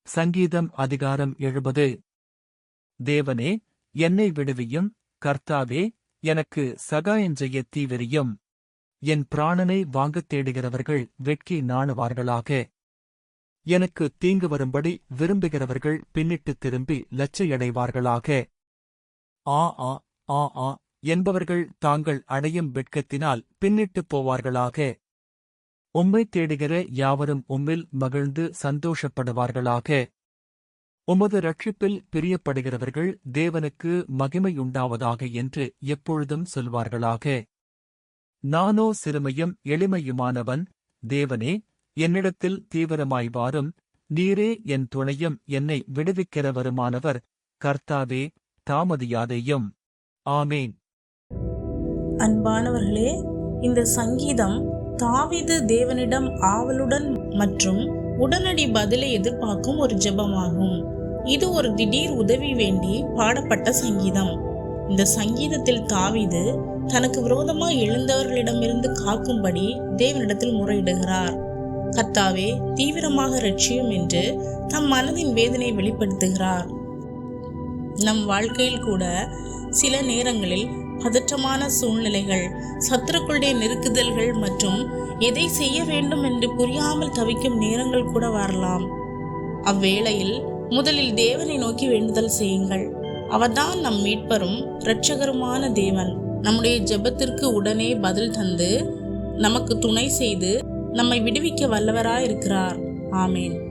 சங்கீதம் அதிகாரம் 70. தேவனே, என்னை விடுவியும். கர்த்தாவே, எனக்கு சகாயஞ்செய்ய தீவிரியும். என் பிராணனை வாங்கத் தேடுகிறவர்கள் வெட்கி நாணுவார்களாக. எனக்கு தீங்கு வரும்படி விரும்புகிறவர்கள் பின்னிட்டுத் திரும்பி லச்சையடைவார்களாக. ஆ ஆ ஆ ஆ என்பவர்கள் தாங்கள் அடையும் வெட்கத்தினால் பின்னிட்டுப் போவார்களாக. உம்மைத் தேடுகிற யாவரும் உம்மில் மகிழ்ந்து சந்தோஷப்படுவார்களாக. உமது இரட்சிப்பில் பிரியப்படுகிறவர்கள் தேவனுக்கு மகிமையுண்டாவதாக என்று எப்பொழுதும் சொல்வார்களாக. நானோ சிறுமையும் எளிமையுமானவன். தேவனே, என்னிடத்தில் தீவிரமாய் வாரும். நீரே என் துணையும் என்னை விடுவிக்கிறவருமானவர். கர்த்தாவே, தாமதியாதேயும். ஆமேன். அன்பானவர்களே, இந்த சங்கீதம் தாவீது தேவனிடம் ஆவலுடன் மற்றும் உடனடி பதிலை எதிர்பார்க்கும் ஒரு ஜெபமாகும். இது ஒரு திடீர் உதவி வேண்டி பாடப்பட்ட சங்கீதம். இந்த சங்கீதத்தில் தாவீது தனக்கு விரோதமாய் எழுந்தவர்களிடமிருந்து காக்கும்படி தேவனிடத்தில் முறையிடுகிறார். கர்த்தாவே, தீவிரமாக இரட்சியும் என்று தம் மனதின் வேதனை வெளிப்படுத்துகிறார். நம் வாழ்க்கையில் கூட சில நேரங்களில் பதற்றமான சூழ்நிலைகள், சத்துருக்களுடைய நெருக்குதல்கள் மற்றும் எதை செய்ய வேண்டும் என்று புரியாமல் தவிக்கும் நேரங்கள் கூட வரலாம். அவ்வேளையில் முதலில் தேவனை நோக்கி வேண்டுதல் செய்யுங்கள். அவர்தான் நம் மீட்பரும் இரட்சகருமான தேவன். நம்முடைய ஜெபத்திற்கு உடனே பதில் தந்து நமக்கு துணை செய்து நம்மை விடுவிக்க வல்லவராயிருக்கிறார். ஆமேன்.